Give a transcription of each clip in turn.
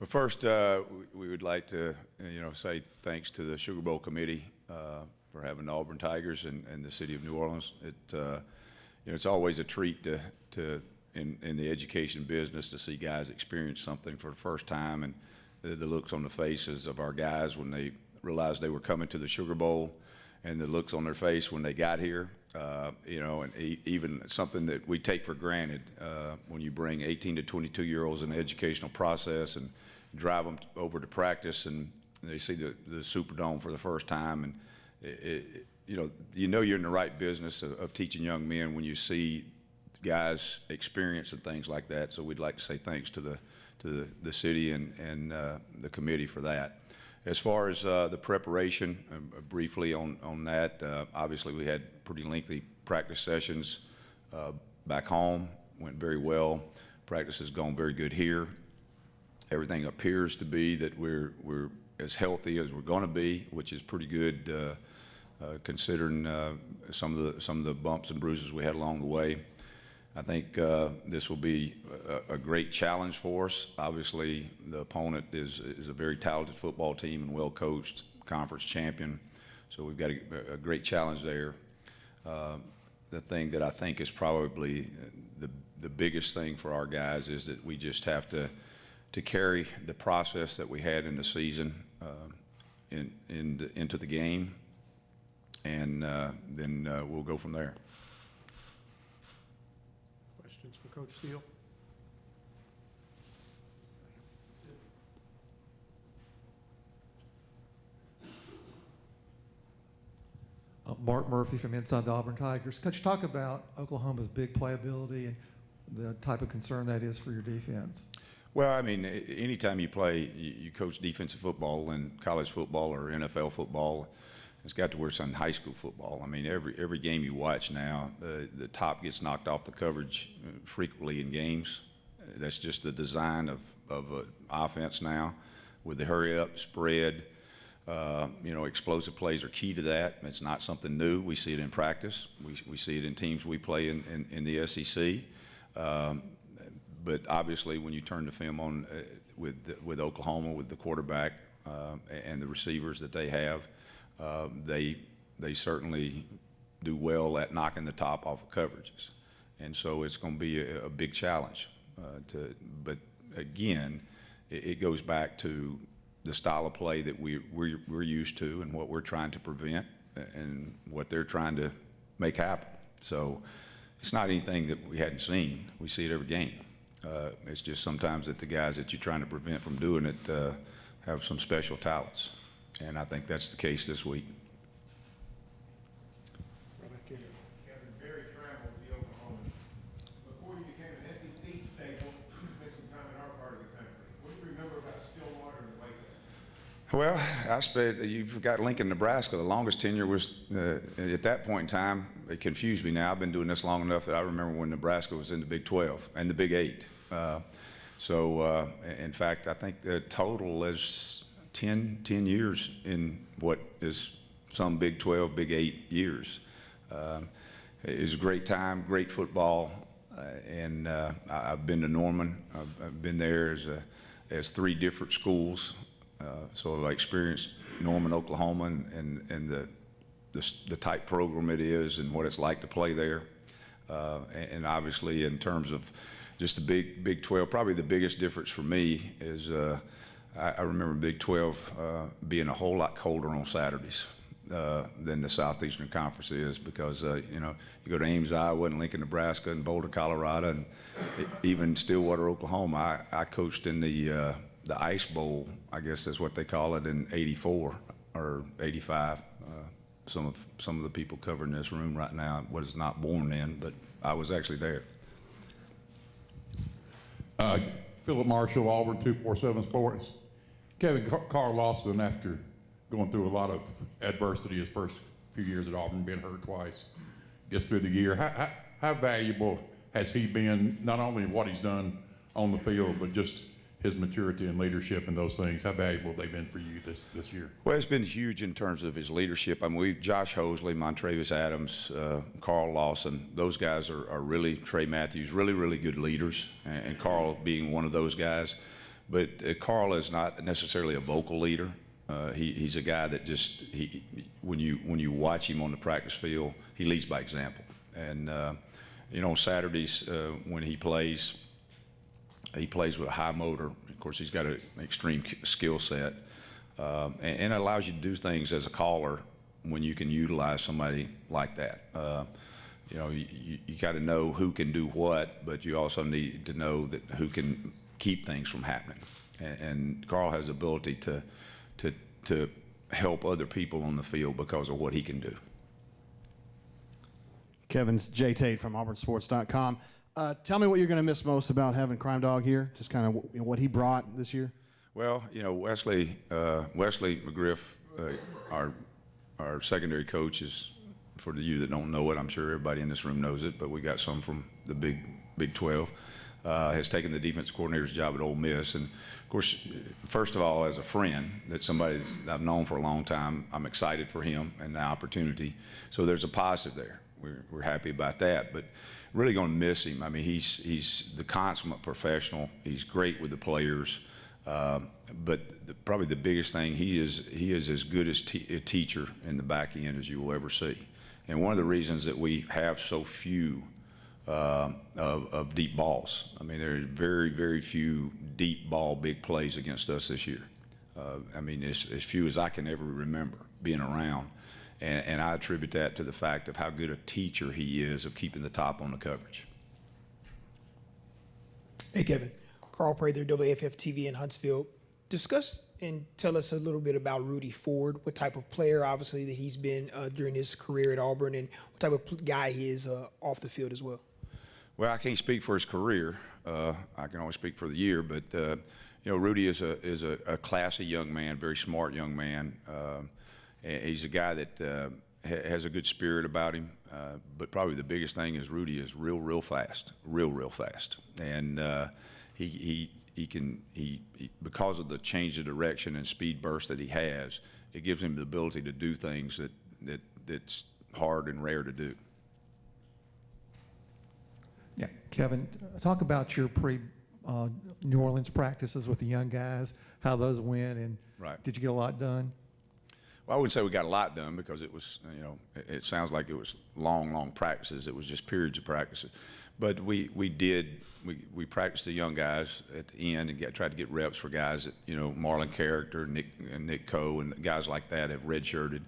Well, first, we would like to, say thanks to the Sugar Bowl committee for having the Auburn Tigers and the city of New Orleans. It's always a treat in the education business to see guys experience something for the first time, and the looks on the faces of our guys when they realized they were coming to the Sugar Bowl, and the looks on their face when they got here. And even something that we take for granted when you bring 18 to 22-year-olds in the educational process and drive them over to practice, and they see the Superdome for the first time, and you're in the right business of teaching young men when you see guys experience and things like that. So we'd like to say thanks to the city and the committee for that. As far as the preparation, briefly on that, obviously we had pretty lengthy practice sessions back home, went very well. Practice has gone very good here. Everything appears to be that we're as healthy as we're going to be, which is pretty good considering some of the bumps and bruises we had along the way. I think this will be a great challenge for us. Obviously, the opponent is a very talented football team and well-coached conference champion, so we've got a great challenge there. The thing that I think is probably the biggest thing for our guys is that we just have to carry the process that we had in the season into the game, and then we'll go from there. For Coach Steele. Mark Murphy from Inside the Auburn Tigers. Could you talk about Oklahoma's big playability and the type of concern that is for your defense? Well, I mean, anytime you play, you coach defensive football in college football or NFL football, it's got to where it's in high school football. I mean, every game you watch now, the top gets knocked off the coverage frequently in games. That's just the design of an offense now with the hurry-up, spread. Explosive plays are key to that. It's not something new. We see it in practice. We see it in teams we play in the SEC. But obviously, when you turn the film on with Oklahoma, with the quarterback and the receivers that they have, they certainly do well at knocking the top off of coverages, and so it's going to be a big challenge. But again, it goes back to the style of play that we're used to and what we're trying to prevent and what they're trying to make happen. So it's not anything that we hadn't seen. We see it every game. It's just sometimes that the guys that you're trying to prevent from doing it have some special talents. And I think that's the case this week. Kevin, very trammeled with the Oklahoma. Before you became an SEC staple, you spent some time in our part of the country. What do you remember about Stillwater and Waco? Well, you've got Lincoln, Nebraska. The longest tenure was, at that point in time, it confused me now. I've been doing this long enough that I remember when Nebraska was in the Big 12 and the Big 8. In fact, I think the total is 10 years in what is some Big 12, Big 8 years. It was a great time, great football, and I've been to Norman. I've been there as 3 different schools, so I experienced Norman, Oklahoma, and the type program it is and what it's like to play there. And obviously, in terms of just the Big 12, probably the biggest difference for me is I remember Big 12 being a whole lot colder on Saturdays than the Southeastern Conference is, because you go to Ames, Iowa, and Lincoln, Nebraska, and Boulder, Colorado, and even Stillwater, Oklahoma. I coached in the Ice Bowl, I guess that's what they call it, in '84 or '85. Some of the people covering this room right now was not born then, but I was actually there. Philip Marshall, Auburn 247 Sports. Kevin, Carl Lawson, after going through a lot of adversity his first few years at Auburn, being hurt twice, gets through the year. How valuable has he been, not only in what he's done on the field, but just his maturity and leadership and those things? How valuable have they been for you this year? Well, it's been huge in terms of his leadership. I mean, Josh Hosley, Montravius Adams, Carl Lawson, those guys are really, Trey Matthews, really, really good leaders, and Carl being one of those guys. But Carl is not necessarily a vocal leader. He's a guy that just when you watch him on the practice field, he leads by example. And on Saturdays when he plays with a high motor. Of course, he's got an extreme skill set, and it allows you to do things as a caller when you can utilize somebody like that. You got to know who can do what, but you also need to know that who can keep things from happening. And Carl has the ability to help other people on the field because of what he can do. Kevin's Jay Tate from AuburnSports.com. Tell me what you're going to miss most about having Crime Dog here, just kind of what he brought this year. Well, Wesley McGriff, our secondary coach, is, for you that don't know it, I'm sure everybody in this room knows it, but we got some from the Big 12, has taken the defensive coordinator's job at Ole Miss. And, of course, first of all, as a friend, that's somebody that I've known for a long time, I'm excited for him and the opportunity. So there's a positive there. We're happy about that, but really going to miss him. I mean, he's the consummate professional. He's great with the players, but probably the biggest thing, he is as good as a teacher in the back end as you will ever see. And one of the reasons that we have so few of deep balls. I mean, there are very, very few deep ball big plays against us this year. I mean, as few as I can ever remember being around. And I attribute that to the fact of how good a teacher he is of keeping the top on the coverage. Hey, Kevin. Carl Prather, WFF-TV in Huntsville. Discuss and tell us a little bit about Rudy Ford, what type of player, obviously, that he's been during his career at Auburn, and what type of guy he is off the field as well. Well, I can't speak for his career. I can only speak for the year. But, Rudy is a classy young man, very smart young man. He's a guy that has a good spirit about him, but probably the biggest thing is Rudy is real fast, real fast, and he can because of the change of direction and speed burst that he has, it gives him the ability to do things that's hard and rare to do. Yeah, Kevin, talk about your New Orleans practices with the young guys, how those went, and Right. Did you get a lot done? Well, I wouldn't say we got a lot done because it was, it sounds like it was long practices. It was just periods of practices. But we practiced the young guys at the end and tried to get reps for guys that, Marlon Character, Nick Coe, and guys like that have redshirted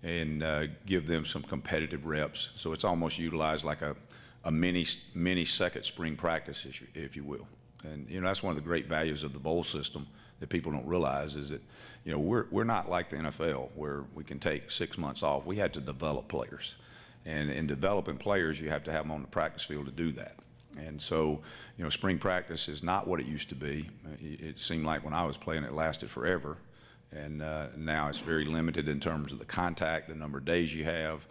and give them some competitive reps. So it's almost utilized like a mini second spring practice, if you will. And, that's one of the great values of the bowl system that people don't realize is that, we're not like the NFL where we can take 6 months off. We had to develop players. And in developing players, you have to have them on the practice field to do that. And so, spring practice is not what it used to be. It seemed like when I was playing, it lasted forever. And now it's very limited in terms of the contact, the number of days you have.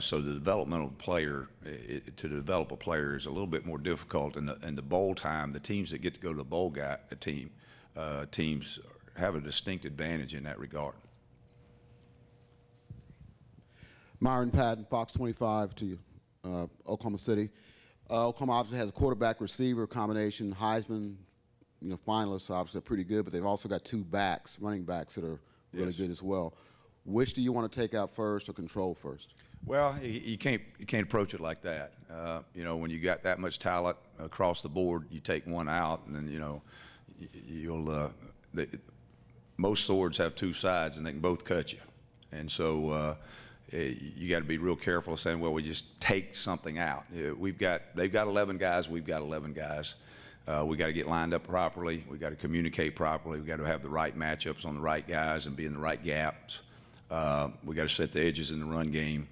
So the developmental player, to develop a player is a little bit more difficult. And the bowl time, the teams that get to go to the bowl teams have a distinct advantage in that regard. Myron Patton, Fox 25 to you, Oklahoma City. Oklahoma obviously has a quarterback receiver combination, Heisman, finalists obviously are pretty good, but they've also got two running backs that are really good as well. Which do you want to take out first or control first? Well, you can't approach it like that. When you got that much talent across the board, you take one out, and then most swords have two sides, and they can both cut you. And so you got to be real careful of saying, well, we just take something out. They've got 11 guys, we've got 11 guys. We got to get lined up properly. We got to communicate properly. We got to have the right matchups on the right guys and be in the right gaps. We got to set the edges in the run game,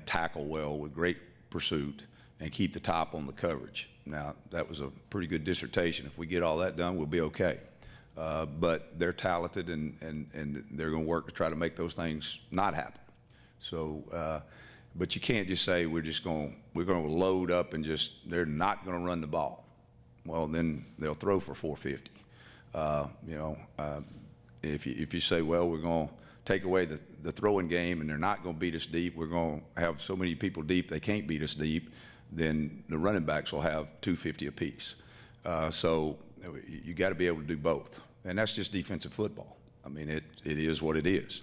tackle well with great pursuit, and keep the top on the coverage. Now, that was a pretty good dissertation. If we get all that done, we'll be okay. But they're talented, and they're going to work to try to make those things not happen. So, but you can't just say we're going to load up and they're not going to run the ball. Well, then they'll throw for 450. If you say, well, we're going to take away the throwing game and they're not going to beat us deep, we're going to have so many people deep they can't beat us deep, then the running backs will have 250 apiece. So you got to be able to do both, and that's just defensive football. I mean, it is what it is.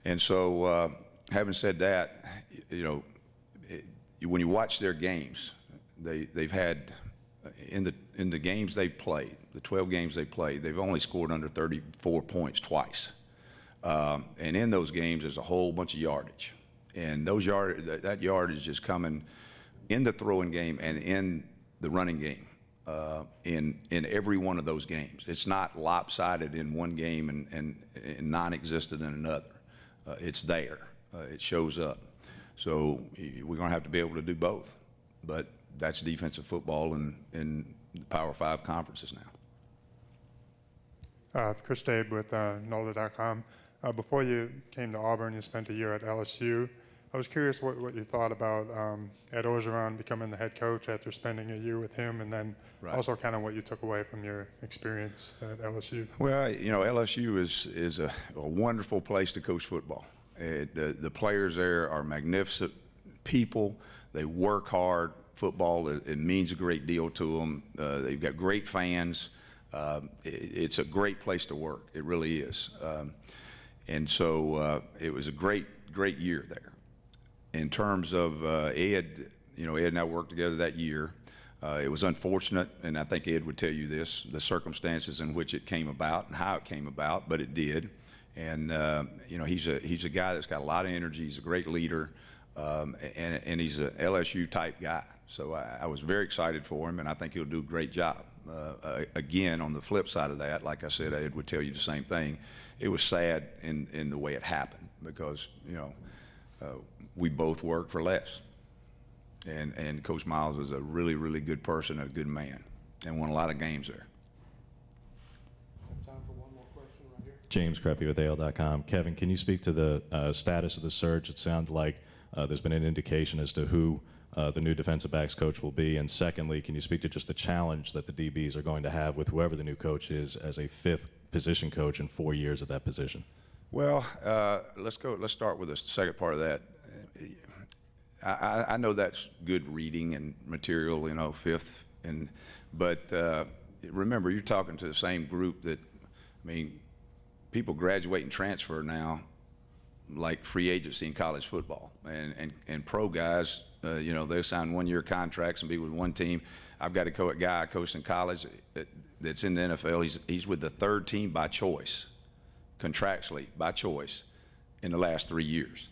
And so, having said that, when you watch their games, they've had in the games they've played, the 12 games they played, they've only scored under 34 points twice. And in those games, there's a whole bunch of yardage, and that yardage is coming in the throwing game and in the running game. In every one of those games, it's not lopsided in one game and non-existent in another. It's there. It shows up. So we're going to have to be able to do both. But that's defensive football in the Power 5 conferences now. Chris Dabe with NOLA.com. Before you came to Auburn, you spent a year at LSU. I was curious what you thought about Ed Orgeron becoming the head coach after spending a year with him, and then also kind of what you took away from your experience at LSU. Well, LSU is a wonderful place to coach football. The players there are magnificent people. They work hard. Football, it means a great deal to them. They've got great fans. It's a great place to work. It really is. And so it was a great year there. In terms of Ed, Ed and I worked together that year. It was unfortunate, and I think Ed would tell you this, the circumstances in which it came about and how it came about, but it did. And he's a guy that's got a lot of energy. He's a great leader, and he's an LSU type guy. So I was very excited for him, and I think he'll do a great job. Again, on the flip side of that, like I said, Ed would tell you the same thing. It was sad in the way it happened because we both worked for less. And Coach Miles was a really, really good person, a good man, and won a lot of games there. Time for one more question right here. James Creppy with AL.com. Kevin, can you speak to the status of the search? It sounds like there's been an indication as to who the new defensive backs coach will be. And secondly, can you speak to just the challenge that the DBs are going to have with whoever the new coach is as a fifth position coach in 4 years at that position? Well, let's start with the second part of that. I know that's good reading and material, fifth, but remember, you're talking to the same group that, people graduate and transfer now like free agency in college football, and pro guys, they sign 1-year contracts and be with one team. I've got a guy I coached in college that's in the NFL. He's with the third team by choice, contractually by choice, in the last 3 years.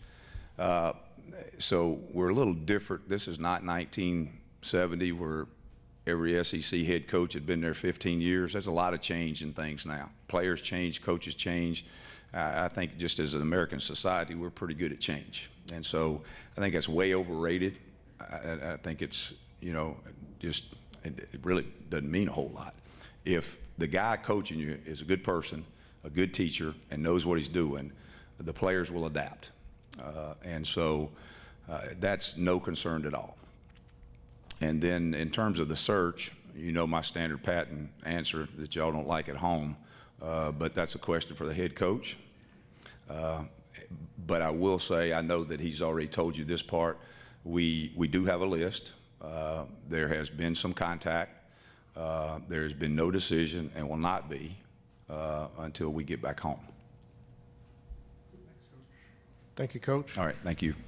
So we're a little different. This is not 1970 where every SEC head coach had been there 15 years. There's a lot of change in things now. Players change, coaches change. I think just as an American society, we're pretty good at change. And so I think that's way overrated. I think it's, it really doesn't mean a whole lot. If the guy coaching you is a good person, a good teacher, and knows what he's doing, the players will adapt. And so that's no concern at all. And then in terms of the search, my standard patent answer that y'all don't like at home, but that's a question for the head coach. But I will say, I know that he's already told you this part. We do have a list. There has been some contact. There has been no decision and will not be until we get back home. Thank you, Coach. All right, thank you.